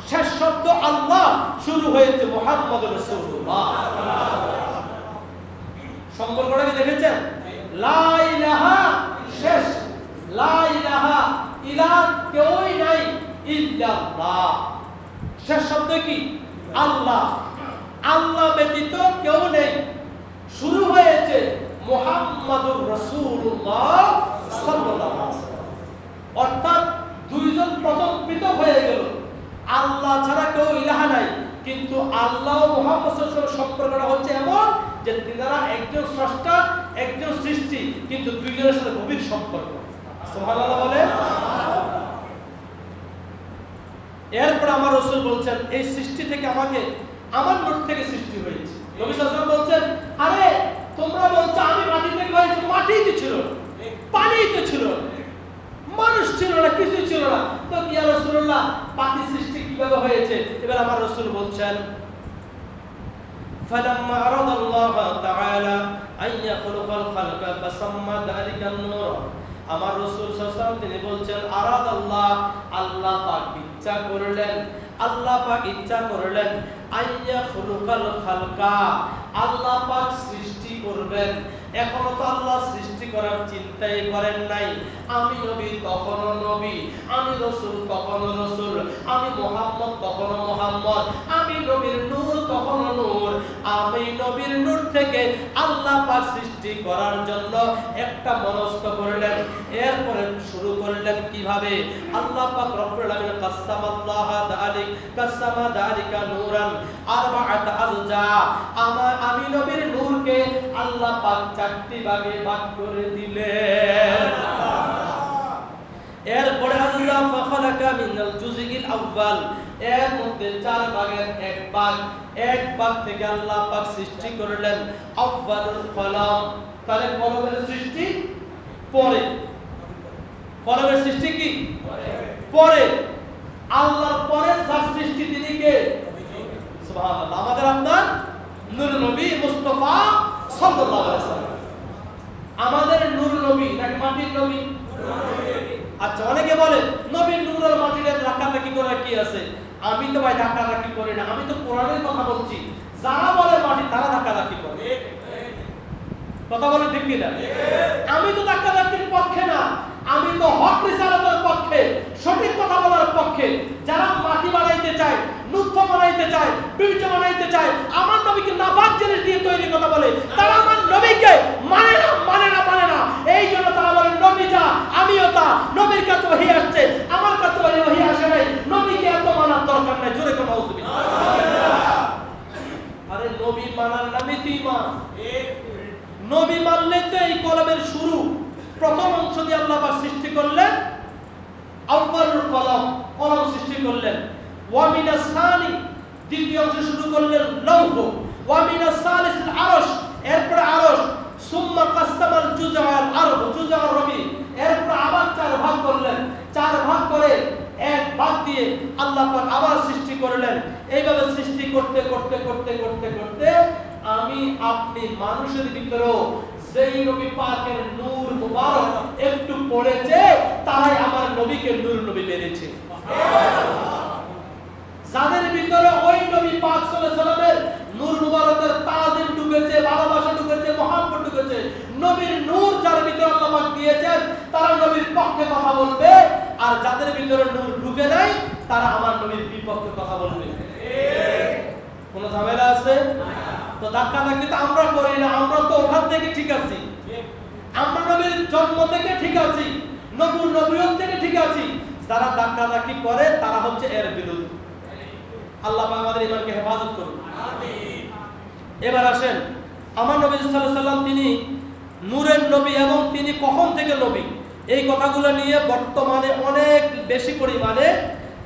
শেষ শব্দ আল্লাহ, শুরু হয়েছে মুহাম্মদুর রাসূলুল্লাহ। সম্পর্কটা কি দেখেছেন? লা ইলাহা শেষ, লা ইলাহা, ইলাহ কেউই নাই, ইল্লাল্লাহ শেষ শব্দ কি? আল্লাহ, আল্লাহ ব্যতীত কেউ নেই। শুরু হয়েছে মুহাম্মদুর রাসূলুল্লাহ সাল্লাল্লাহু আলাইহি ওয়াসাল্লাম, অর্থাৎ দুইজন প্রথম পৃথক হয়ে গেল। আল্লাহ ছাড়া কেউ ইলাহা নাই, কিন্তু আল্লাহ ও মুহাম্মদ সাল্লাল্লাহু আলাইহি ওয়াসাল্লাম সম্পর্কটা হচ্ছে এমন যে তিনারা একজন স্রষ্টা, একজন সৃষ্টি, কিন্তু দুইজনের সাথে গভীর সম্পর্ক। সুবহানাল্লাহ বলে। এরপর আমার রাসূল বলছেন, এই সৃষ্টি থেকে আমাকে আমার নূর থেকে সৃষ্টি হয়েছে। নবী সাল্লাল্লাহু আলাইহি ওয়াসাল্লাম বলছেন, আরে তোমরা বলছো আমি মাটি থেকে হয়েছি, মাটিই তো ছিল, পানিই তো ছিল, মানুষ ছিল না, কিছু ছিল না, তো ইয়া রাসূলুল্লাহ পানি সৃষ্টি কিভাবে হয়েছে? এবার আমার রাসূল বলছেন, فلما أراد الله تعالى أن يخلق الخلق فسمى ذلك النور। আমার রাসূল সাল্লাল্লাহু আলাইহি ওয়াসাল্লাম তিনি বলছেন, আরাদ আল্লাহ, আল্লাহ পাক ইচ্ছা করলেন, আল্লাহ পাক ইচ্ছা করলেন, আইয়া খুলুকাল খালকা, আল্লাহ পাক সৃষ্টি করবেন। এখনো তো আল্লাহ সৃষ্টি করার চিন্তাই করেন নাই। আমি নবী তখনও নবী, আমি রাসূল তখনও রাসূল, আমি মুহাম্মদ তখনও মুহাম্মদ, আমি নবীর নূর তখনও নূর। আমি নবীর নূর থেকে আল্লাহ পাক সৃষ্টি করার জন্য একটা মনস্থ করলেন। এরপরে শুরু করলেন কিভাবে? আল্লাহ পাক রব্বুল আলামিন কাসামা দালিকা নূরান আরবাআত আজজা। আমি নবীর নূরকে আল্লাহ পাক চারটি ভাগে ভাগ করে দিলেন। এরপরে আল্লাহ ফাখালাকা মিনাল জুযইল আউয়াল, এর মধ্যে চার ভাগের এক ভাগ থেকে আল্লাহ পাক সৃষ্টি করলেন আউয়ালুল কলম। তাহলে কলমের সৃষ্টি পরে, কলমের সৃষ্টি কি পরে? আল্লাহর পরে যার সৃষ্টি তিনি কে? সুবহানাল্লাহ, আমাদের আপনার নূর নবী মুস্তাফা সাল্লাল্লাহু আলাইহি ওয়াসাল্লাম। আমাদের নূর নবী নাকি মাটির নবী? আচ্ছা, অনেকে বলে নবীর নূর আর মাটির ধাক্কাধাক্কি করার কি আছে? আমি তো ভাই ধাক্কাধাক্কি করি না, আমি তো কোরআনের কথা বলছি। যারা বলে মাটি তারা ধাক্কাধাক্কি করে, কথা বলে ঠিক কিনা? আমি তো ধাক্কাধাক্কির পক্ষে না, আমি তো হক রিসালাতের পক্ষে, সঠিক কথা বলার পক্ষে। যারা মাটি বানাইতে চায়, নুৎফ বানাইতে চায়, বীর্য বানাইতে চায়, আমার নবীকে নাপাক জিনিস দিয়ে তৈরি কথা বলে, তারা আমার নবীকে মানে না, মানে না, মানে না। এই জন্য তারা বলে নবী যা, আমিও তা। নবীর কাছে ওহী আসছে, আমার কাছে ওহী আসে নাই, নবীকে এত মানার দরকার নাই। জোরে কোন আউযুবিল্লাহ। আরে নবী মানার নামই তো ঈমান। নবী মানলে তো এই কলমের শুরু। প্রথম অংশ দিয়ে আল্লাহ পাক সৃষ্টি করলেন আউয়ালুল কলম, কলম সৃষ্টি করলেন। ওয়া মিনাস সানি, দ্বিতীয় অংশ শুরু করলেন লৌহ। ওয়া মিনাস সালিসিল আরশ, এরপর আরশ। সুম্মা কাসামাল জুজআল আরব, জুজআর রবি, এরপর আবার চার ভাগ করলেন। চার ভাগ করে এক ভাগ দিয়ে আল্লাহ পাক আবার সৃষ্টি করলেন। এইভাবে সৃষ্টি করতে করতে করতে করতে করতে আমি আপনি মানুষের ভিতরেও যেই নবী পাকের নূর মুবারক একটু পড়েছে, তারাই আমার নবীকে নূর নবী মেনেছে। যাদের ভিতরে ওই নবী পাক সাল্লাল্লাহু আলাইহি ওয়াসাল্লামের নূর মুবারকের তাজিম ঢুকেছে, ভালোবাসা ঢুকেছে, মহব্বত ঢুকেছে, নবীর নূর যার ভিতরে আল্লাহ পাক দিয়েছেন, তারা নবীর পক্ষে কথা বলবে। আর যাদের ভিতরে নূর ঢুকে নাই, তারা আমার নবীর বিপক্ষে কথা বলবে। কোনো ঝামেলা আছে? তো ধাক্কাধাক্কি তো আমরা করি না, আমরা তো ওখান থেকে ঠিক আছি। আমরা নবীর জন্ম থেকে ঠিক আছি, নবুয়ত থেকে ঠিক আছি। যারা ধাক্কাধাক্কি করে তারা হচ্ছে এর বিরোধী। আল্লাহ পাক আমাদের ঈমানকে হেফাজত করুন, আমিন। এবার আসেন, আমার নবী সাল্লাল্লাহু আলাইহি ওয়াসাল্লাম তিনি নূরের নবী এবং তিনি কখন থেকে নবী, এই কথাগুলো নিয়ে বর্তমানে অনেক বেশি পরিমাণে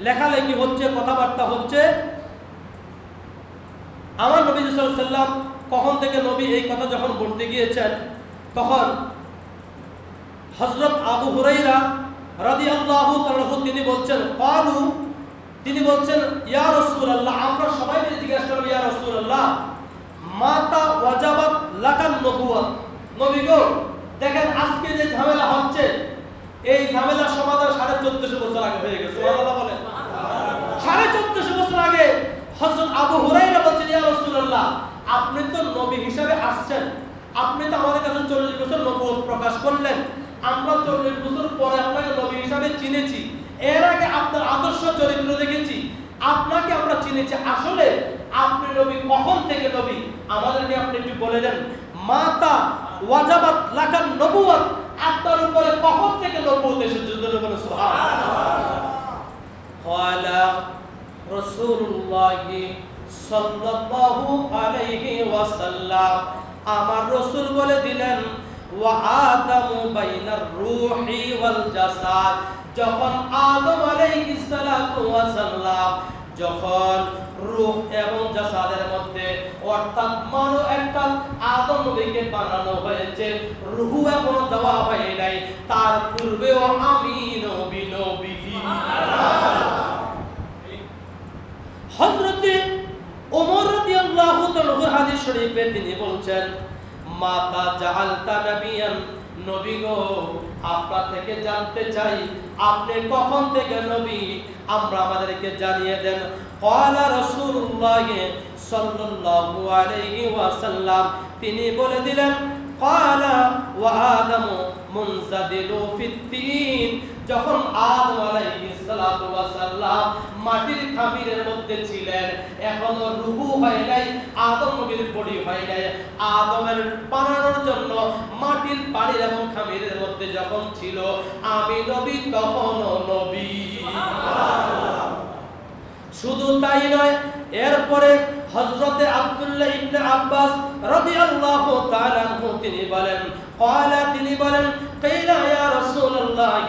লেখালেখি হচ্ছে, কথাবার্তা হচ্ছে। আমার নবী সাল্লাল্লাহু আলাইহি ওয়াসাল্লাম কখন থেকে নবী এই কথা যখন বলতে গিয়েছেন, তখন হযরত আবু হুরায়রা রাদিয়াল্লাহু তাআলা তিনি বলছেন, ক্বালু, তিনি বলছেন, ইয়া রাসূলুল্লাহ, আমরা সবাই মিলে জিজ্ঞাসা করলাম, ইয়া রাসূলুল্লাহ, মাতা ওয়াজাবাত লাকান নবুওয়াত। নবী গো, দেখেন আজকে যে ঝামেলা হচ্ছে, এই ঝামেলার সমাধান 1450 বছর আগে হয়ে গেছে। সুবহানাল্লাহ বলেন। 1450 বছর আগে হযরত আবু হুরায়রা বলছেন, ইয়া রাসূলুল্লাহ, আপনি তো নবী হিসেবে আসছেন, আপনি তো আমাদের কাছে 40 বছর নবুয়ত প্রকাশ করলেন, আমরা 40 বছর পরে আপনাকে নবী হিসেবে চিনেছি, এর আগে আপনার আদর্শ চরিত্র দেখেছি, আপনাকে আমরা চিনেছি। আসলে আপনি নবী কখন থেকে নবী, আমাদেরকে আপনি একটু বলে দেন। মাতা ওয়াজাবাত লাকান নবুওয়াত, আপনার উপরে কখন থেকে নবুয়ত এসেছে? বলেন সুবহানাল্লাহ। ক্বালা রাসূলুল্লাহ সাল্লাল্লাহু আলাইহি ওয়াসাল্লাম, আমার রাসূল বলে দিলেন, ওয়া আদামু বাইনার রূহি ওয়াল জাসাদ, যখন আদম আলাইহিস সালাতু ওয়া সালাম যখন রূহ এবং জাসাদের মধ্যে অর্থাৎ মানো একটা আদম নবীকে বানানো হয়েছে, রূহ এখনো দেওয়া হয় নাই, তার পূর্বেও আমি নবী হযরতে ওমর রাদিয়াল্লাহু তাআলা হাদিস শরীফে তিনি বলছেন, মাতা জাআলতা নবিয়ান, নবী গো আপনার থেকে জানতে চাই আপনি কখন থেকে নবী, আমরা আমাদেরকে জানিয়ে দেন। ক্বালা রাসূলুল্লাহ সাল্লাল্লাহু আলাইহি ওয়াসাল্লাম, তিনি বলে দিলেন, ক্বালা ওয়া আদামু মুনসাদিলু ফিত-তিন, যখন আদম আলাইহিস সালাতু ওয়াস সালাম মাটির খামিরের মধ্যে ছিলেন, এখনো রূহ হয় নাই, আদম নবীর বডি হয় নাই, আদমের বানানোর জন্য মাটির পানির এবং খামিরের মধ্যে যখন ছিল আমি নবী, তখনও নবী। শুধু তাই নয়, এরপরে হযরতে আব্দুল্লাহ ইবনে আব্বাস রাদিয়াল্লাহু তাআলা আনহু তিনি বলেন, ক্বালা তিনি বলেন, কিলা ইয়া রাসূলুল্লাহ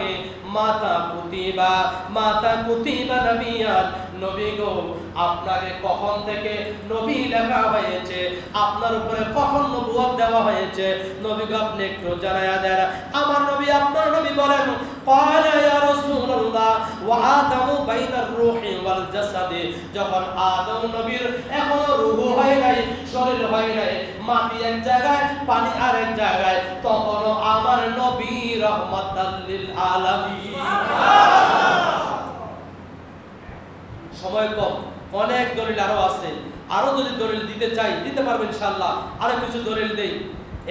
মাতা কুতিবা নবিয়ান, নবী গো আপনাকে কখন থেকে নবী লেখা হয়েছে, আপনার উপরে কখন নবুয়ত দেওয়া হয়েছে, নবী গো আপনি একটু জানায়া দেন। আমার নবী আপনার নবী বলেন, ক্বালা ইয়া রাসূলুল্লাহ ওয়া আদামু বাইনার রূহি ওয়াল জাসাদি, যখন আদম নবীর এখনো রূহ হয় নাই, শরীর হয় নাই, মাটি এক জায়গায় পানি আরেক জায়গায়, তখনও আমার নবী রাহমাতাল লিল আলামিন। সময় কম, অনেক দলিল আরো আছে, আরো যদি দলিল দিতে চাই দিতে পারবো ইনশাআল্লাহ, আরো কিছু দলিল দেই।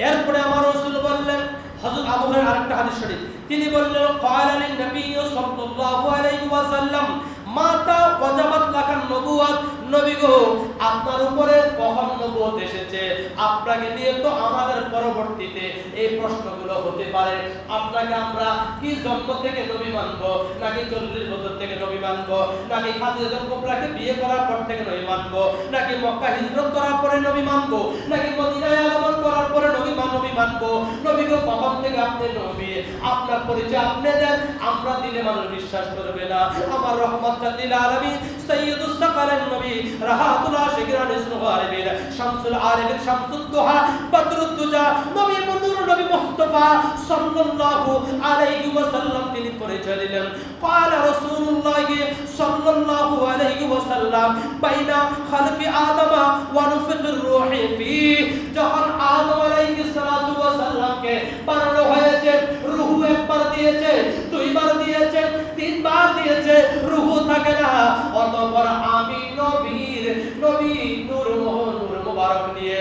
এরপরে আমার রাসূল বললেন, হযরত আবু হুরায়রা আরেকটা হাদিস শরীফ, তিনি বললেন, ক্বালা লিন নবী সাল্লাল্লাহু আলাইহি ওয়াসাল্লাম মাতা ওয়াজাবাত লাকান নবুওয়াত, নবী গো আপনার উপরে কখন নবুয়ত এসেছে, আপনাকে নিয়ে তো আমাদের পরবর্তীতে এই প্রশ্নগুলো হতে পারে, আপনাকে আমরা কি জন্ম থেকে নবী মানব, নাকি 40 বছর থেকে নবী মানব, নাকি খাদিজা কুবরাকে বিয়ে করার পর থেকে নবী মানব, নাকি মক্কা হিজরত করার পরে নবী মানব, নাকি মদিনায় আগমন করার পরে নবী মানব, নবী গো কখন থেকে আপনি নবী, আপনার পরিচয় আপনি দেন, আমরা দিলে মানুষ বিশ্বাস করবে না। আমার রহমাতুল লিল আলামিন সাইয়্যিদুস সাকালান নবী রাহাতুল আশিকিন আনিসুল গারিবিন শামসুল আরিফিন শামসুদ দুহা বদরুদ দুজা নবী নূর নবী মুস্তাফা সাল্লাল্লাহু আলাইহি ওয়াসাল্লাম তিনি পরিচয় দিলেন। ক্বালা রাসূলুল্লাহ সাল্লাল্লাহু আলাইহি ওয়াসাল্লাম বাইনা খালকি আদম ওয়া নুফখির রূহি ফি, যখন আদম আলাইহিস সালাতু ওয়াসাল্লামকে বানানো হয়েছে, রূহ একবার দিয়েছে, দুইবার দিয়েছে, তিনবার দিয়েছে, রূহ থাকে না, অতঃপর আমি নবী নূর মুবারক নিয়ে,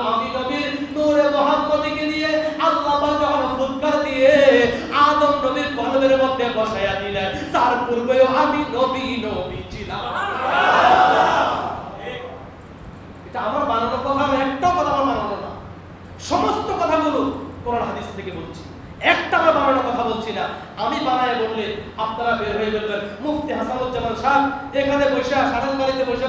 আমি নবীর নূরে মুহাম্মদীকে নিয়ে আল্লাহ পাক যখন ফুৎকার দিয়ে আদম নবীর কলবের মধ্যে বসায়া দিলেন, তার পূর্বেও আমি নবী ছিলাম। এটা আমার বানানো কথা, একটা কথা আমার বানানো না, সমস্ত কথাগুলো কোরআন হাদিস থেকে বলছি, একটা আমার বানানো কথা বলছি না। আমি বানায় বললে আপনারা বের হয়ে বলবেন মুফতি হাসানুজ্জামান সাহেব এখানে বসে সারাংবাড়িতে বসে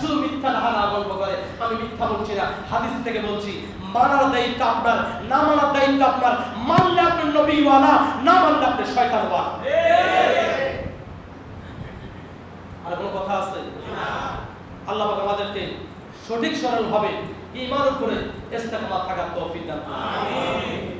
শুধু মিথ্যা ধারণা গল্প করে। আমি মিথ্যা বলছি না, হাদিস থেকে বলছি। মানার দায়িত্ব আপনার, না মানার দায়িত্ব আপনার। মানলে আপনি নবীওয়ালা, না মানলে আপনি শয়তানওয়ালা। আর কোনো কথা আছে? আল্লাহ পাক আমাদেরকে সঠিক সরল ভাবে ঈমানের উপরে ইস্তেকামাত থাকার তৌফিক দান করুন। আমিন।